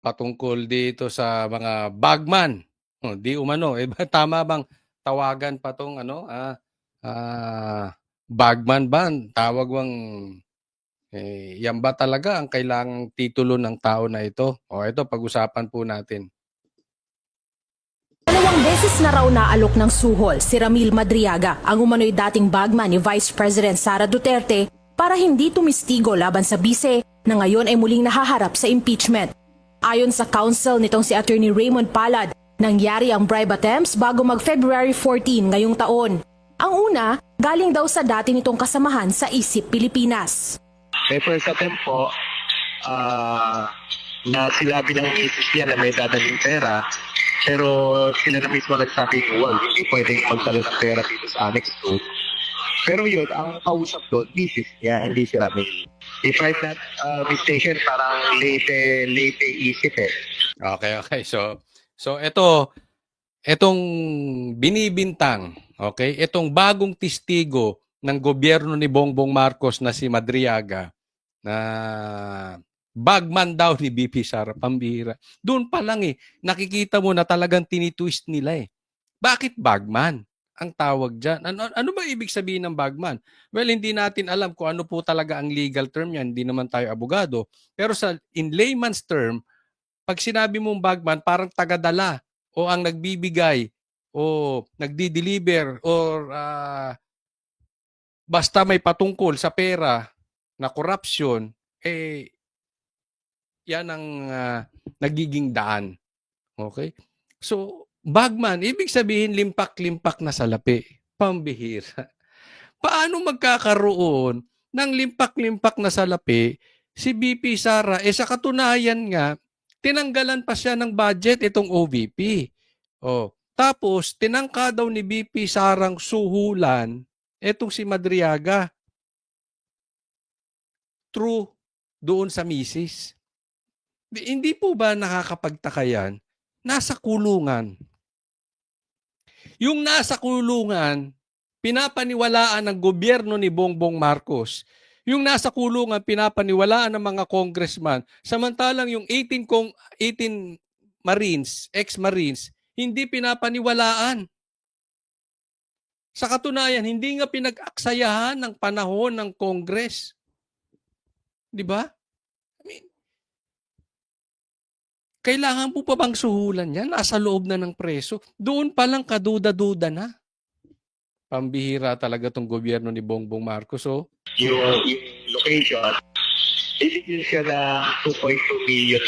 patungkol dito sa mga bagman. Di umano, ba tama bang tawagan pa 'tong ano, bagman ba ang tawag bang, yan ba talaga ang kailangang titulo ng tao na ito? O ito pag-usapan po natin. Dalawang beses na raw naalok ng suhol si Ramil Madriaga, ang umano'y dating bagman ni Vice President Sara Duterte para hindi tumistigo laban sa bise na ngayon ay muling nahaharap sa impeachment. Ayon sa counsel nitong si Attorney Raymond Palad, nangyari ang bribe attempts bago mag-February 14 ngayong taon. Ang una, galing daw sa dati nitong kasamahan sa ISIP Pilipinas. May first attempt po, na sinabi ng misis niya na may dadaling pera, pero sila na mismo nagsabi, well, hindi pwedeng magdala ng pera dito sa Annex 2. Pero yun, ang kausap doon, misis niya, hindi si Ramil. If I'm not mistaken, parang late isip eh. Okay. So itong binibintang, okay? Itong bagong testigo ng gobyerno ni Bongbong Marcos na si Madriaga na bagman daw ni BP Sara, pambihira. Doon pa lang nakikita mo na talagang tinitwist nila eh. Bakit bagman ang tawag dyan? Ano ba ibig sabihin ng bagman? Well, hindi natin alam kung ano po talaga ang legal term yan. Hindi naman tayo abogado. Pero in layman's term, pag sinabi mong bagman, parang tagadala o ang nagbibigay o nagdi-deliver or basta may patungkol sa pera na corruption, yan ang nagiging daan. Okay? So, bagman, ibig sabihin limpak-limpak na salapi. Pambihira. Paano magkakaroon ng limpak-limpak na salapi si BP Sara? Sa katunayan nga, tinanggalan pa siya ng budget itong OVP. Tapos, tinangka daw ni BP Sarang suhulan itong si Madriaga through doon sa misis. Hindi po ba nakakapagtaka yan? Nasa kulungan. Yung nasa kulungan, pinapaniwalaan ng gobyerno ni Bongbong Marcos. Yung nasa kulungan, pinapaniwalaan ng mga congressman. Samantalang yung 18 Marines, ex-Marines, hindi pinapaniwalaan. Sa katunayan, hindi nga pinag-aksayahan ng panahon ng Congress. Di ba? Kailangan po pa bang suhulan yan? Nasa loob na ng preso. Doon pa lang kaduda-duda na. Pambihira talaga tong gobyerno ni Bongbong Marcos. Yung location, bibigyan siya ng $2.2 million.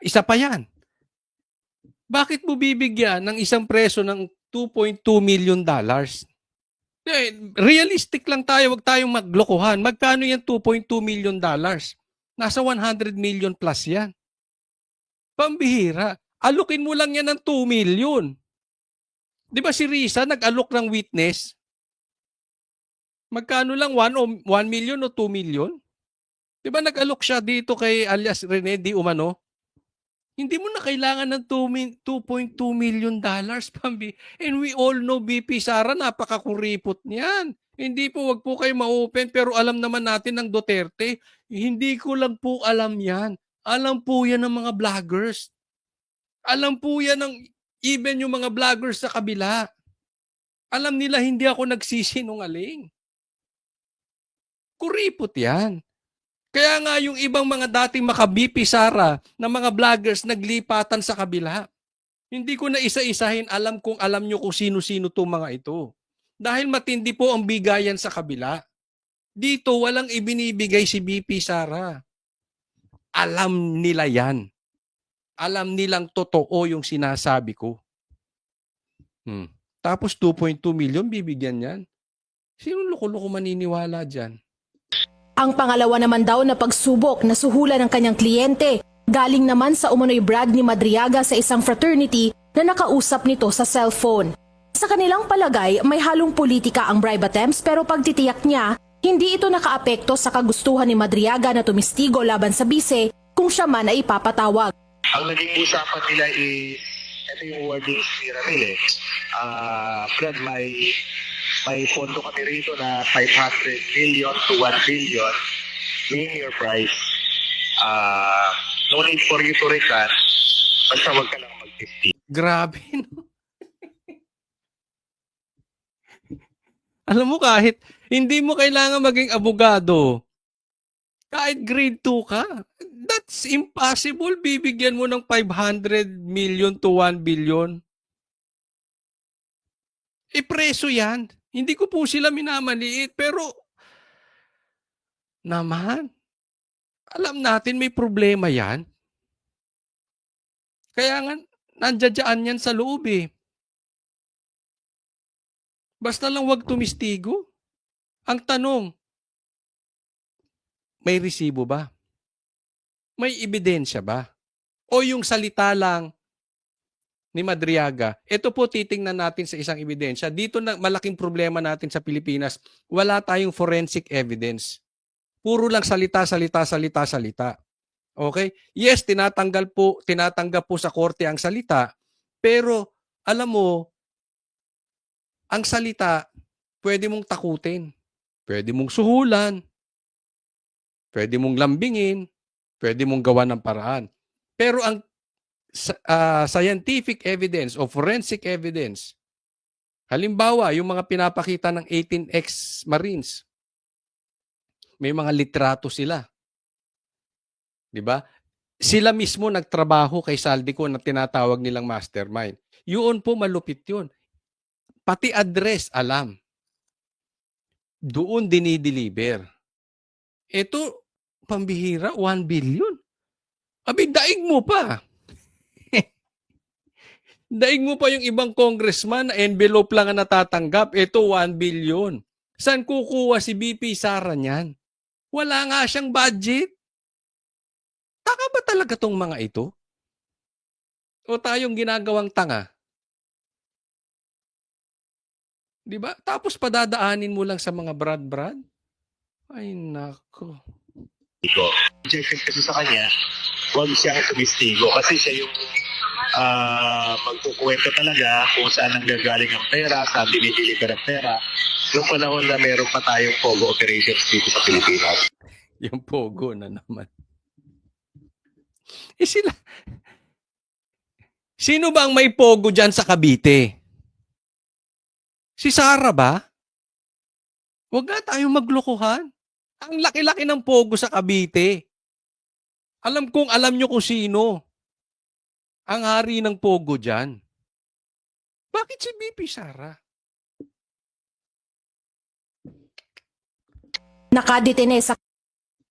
Isa pa yan. Bakit mo bibigyan ng isang preso ng $2.2 million? Realistic lang tayo, wag tayong maglokohan. Magkano yan $2.2 million? Nasa 100 million plus yan. Pambihira. Alukin mo lang yan ng 2 million. Di ba si Risa nag-alok ng witness? Magkano lang? 1 million o 2 million? Di ba nag-alok siya dito kay alias Rene Di Umano? Hindi mo na kailangan ng $2.2 million, pambi. And we all know BP Sara, napakakuripot niyan. Hindi po, wag po kayo ma-open, pero alam naman natin ng Duterte, hindi ko lang po alam yan. Alam po yan ng mga vloggers. Alam po yan ng even yung mga vloggers sa kabila. Alam nila hindi ako nagsisinungaling. Kuripot yan. Kaya nga yung ibang mga dating makabipi Sara na mga vloggers naglipatan sa kabila. Hindi ko na isa-isahin alam kung alam nyo kung sino-sino itong mga ito. Dahil matindi po ang bigayan sa kabila. Dito walang ibinibigay si BP Sara. Alam nila yan. Alam nilang totoo yung sinasabi ko. Tapos 2.2 million bibigyan yan. Sino loko-loko maniniwala dyan? Ang pangalawa naman daw na pagsubok na suhulan ng kanyang kliyente, galing naman sa umano'y brag ni Madriaga sa isang fraternity na nakausap nito sa cellphone. Sa kanilang palagay, may halong politika ang bribe attempts pero pagtitiyak niya, hindi ito nakaapekto sa kagustuhan ni Madriaga na tumistigo laban sa bise kung siya man ay ipapatawag. Ang naging usapan nila is, ito yung wording ni Ramil Fred, may pondo kami rito na 500 million to 1 billion. Name your price. No need for you to recant. Basta wag ka lang mag-50. Grabe, no? Alam mo, kahit hindi mo kailangan maging abogado, kahit grade 2 ka, that's impossible. Bibigyan mo ng 500 million to 1 billion. Preso yan. Hindi ko po sila minamaliit, pero naman, alam natin may problema yan. Kaya nga, nandiyadyaan yan sa loob eh. Basta lang wag tumistigo. Ang tanong, may resibo ba? May ebidensya ba? O yung salita lang ni Madriaga, ito po titingnan natin sa isang ebidensya. Dito na malaking problema natin sa Pilipinas, wala tayong forensic evidence. Puro lang salita. Okay? Yes, tinatanggal po, tinatanggap po sa korte ang salita, pero alam mo, ang salita, pwede mong takutin, pwede mong suhulan, pwede mong lambingin, pwede mong gawa ng paraan. Pero ang scientific evidence o forensic evidence, halimbawa, yung mga pinapakita ng 18 ex-Marines, may mga litrato sila. Di ba? Sila mismo nagtrabaho kay Saldico na tinatawag nilang mastermind. Yun po, malupit yun. Pati address, alam. Doon dinideliver. Ito, pambihira, 1 billion. Abi, daig mo pa. Daig mo pa yung ibang congressman na envelope lang ang natatanggap. Ito, 1 billion. Saan kukuha si BP Sara niyan? Wala nga siyang budget. Taka ba talaga tong mga ito? O tayong ginagawang tanga? Di ba? Tapos padadaanin mo lang sa mga brad-brad? Ay, nako. Objection kasi sa kanya, wag siya tumistigo kasi siya yung magkukwento talaga kung saan nanggagaling ang pera, saan dinideliver ang pera. Yung panahon na meron pa tayong POGO operations dito sa Pilipinas. Yung pogo na naman. Sino ba ang may pogo dyan sa Cavite? Si Sara ba? Huwag nga tayong maglokohan. Ang laki-laki ng pogo sa Cavite. Alam nyo kung sino ang hari ng pogo dyan. Bakit si BP Sara? Nakadetene sa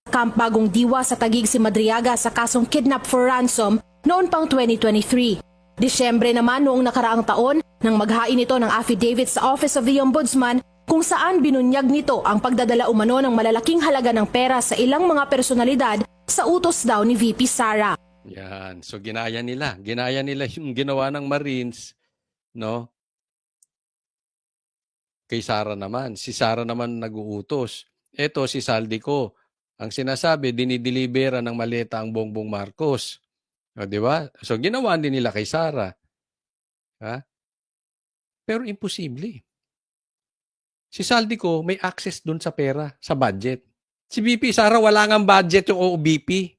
Camp Bagong Diwa sa Taguig si Madriaga sa kasong kidnap for ransom noon pang 2023. Disyembre naman noong nakaraang taon nang maghain ito ng affidavit sa Office of the Ombudsman kung saan binunyag nito ang pagdadala umano ng malalaking halaga ng pera sa ilang mga personalidad sa utos daw ni VP Sara. Yan. So ginaya nila. Ginaya nila yung ginawa ng Marines, no? Kay Sara naman. Si Sara naman nag-uutos. Ito si Saldico. Ang sinasabi, dinideliveran ng maleta ang Bongbong Marcos. O, di ba? So ginawa din nila kay Sara. Ha? Pero imposible. Si Saldico may access dun sa pera, sa budget. Si BP Sara wala ngang budget yung OBP.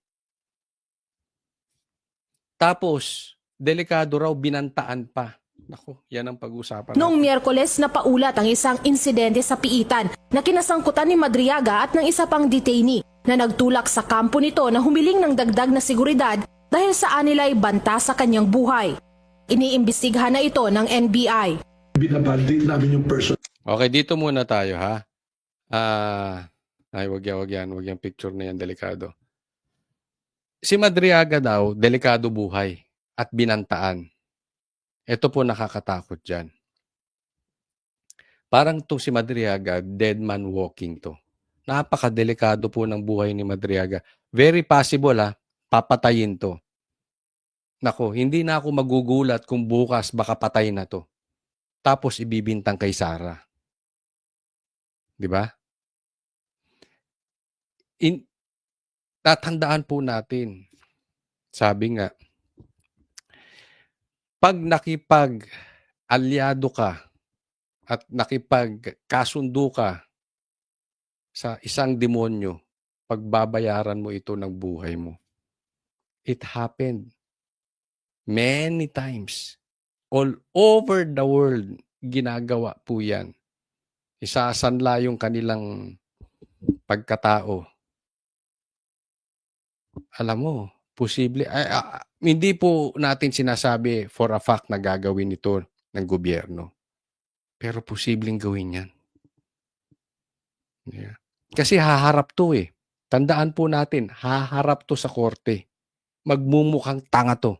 Tapos, delikado raw, binantaan pa. Naku, yan ang pag-usapan Noong natin. Miyerkules napaulat ang isang insidente sa Piitan na kinasangkutan ni Madriaga at ng isa pang detainee na nagtulak sa kampo nito na humiling ng dagdag na seguridad dahil sa anilay banta sa kanyang buhay. Iniimbestigahan na ito ng NBI. Binabalidate namin yung person. Okay, dito muna tayo, ha? Wag yan picture na yan, delikado. Si Madriaga daw, delikado buhay at binantaan. Ito po nakakatakot dyan. Parang to si Madriaga, dead man walking to. Napakadelikado po ng buhay ni Madriaga. Very possible, papatayin to. Nako, hindi na ako magugulat kung bukas baka patay na to. Tapos ibibintang kay Sara. Di ba? Tatandaan po natin, sabi nga, pag nakipag-alyado ka at nakipagkasundo ka sa isang demonyo, pagbabayaran mo ito ng buhay mo. It happened many times. All over the world, ginagawa po yan. Isasanla yung kanilang pagkatao. Alam mo, posible, hindi po natin sinasabi for a fact na gagawin ito ng gobyerno. Pero posibleng gawin yan. Yeah. Kasi haharap to eh. Tandaan po natin, haharap to sa korte. Magmumukhang tanga to.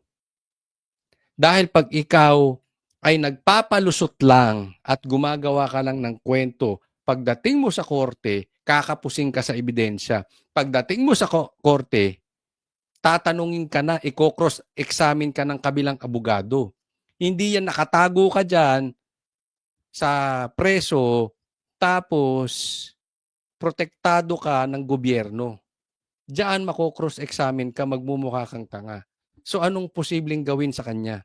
Dahil pag ikaw ay nagpapalusot lang at gumagawa ka lang ng kwento, pagdating mo sa korte, kakapusing ka sa ebidensya. Pagdating mo sa korte, tatanungin ka na, i-cross-examine ka ng kabilang abogado. Hindi yan nakatago ka dyan sa preso, tapos protektado ka ng gobyerno. Diyan mako-cross-examine ka, magmumukha kang tanga. So anong posibleng gawin sa kanya?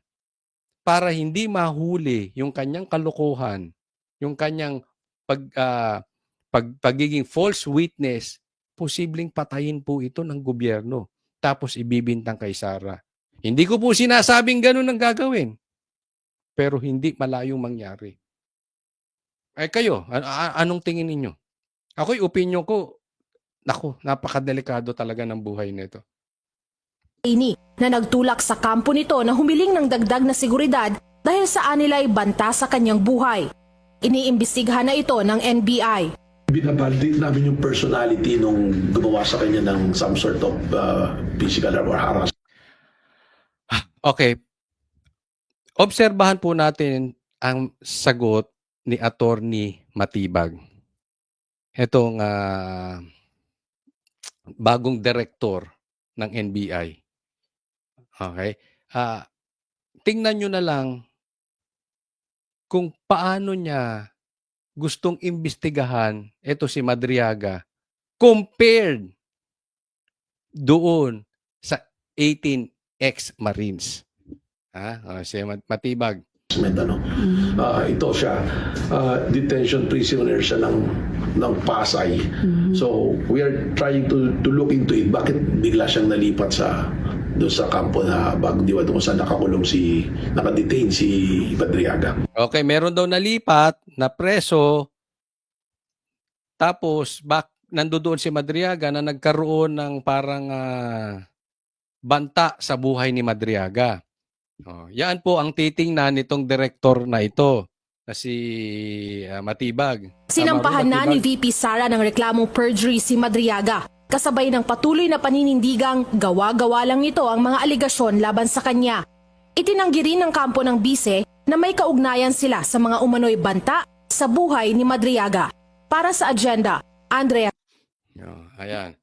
Para hindi mahuli yung kanyang kalokohan, yung kanyang pagiging false witness, posibleng patayin po ito ng gobyerno. Tapos ibibintang kay Sara. Hindi ko po sinasabing ganun ang gagawin. Pero hindi malayong mangyari. Ay kayo, anong tingin ninyo? Ako'y opinion ko, naku, napakadelikado talaga ng buhay nito. Na nagtulak sa kampo nito na humiling ng dagdag na seguridad dahil sa anila'y banta sa kanyang buhay. Iniimbestigahan na ito ng NBI. Binabalidate namin yung personality nung gumawa sa kanya ng some sort of physical or harassment. Okay. Obserbahan po natin ang sagot ni Attorney Matibag. Itong bagong direktor ng NBI. Okay? Tingnan nyo na lang kung paano niya gustong imbestigahan ito si Madriaga compared doon sa 18 ex-Marines. Si Matibag. Ito siya, detention prisoner siya ng Pasay. So, we are trying to look into it. Bakit bigla siyang nalipat doon sa kampo na Bagong Diwa doon saan nakadetain si Madriaga. Okay, meron daw nalipat na preso, tapos nandoon si Madriaga na nagkaroon ng parang banta sa buhay ni Madriaga. Yan po ang titingnan nitong direktor na ito, na si Matibag. Sinampahan na ni VP Sara ng reklamong perjury si Madriaga, kasabay ng patuloy na paninindigang gawa-gawa lang nito ang mga aligasyon laban sa kanya. Itinanggi rin ng kampo ng bise na may kaugnayan sila sa mga umano'y banta sa buhay ni Madriaga. Para sa agenda, Andrea. Ayan.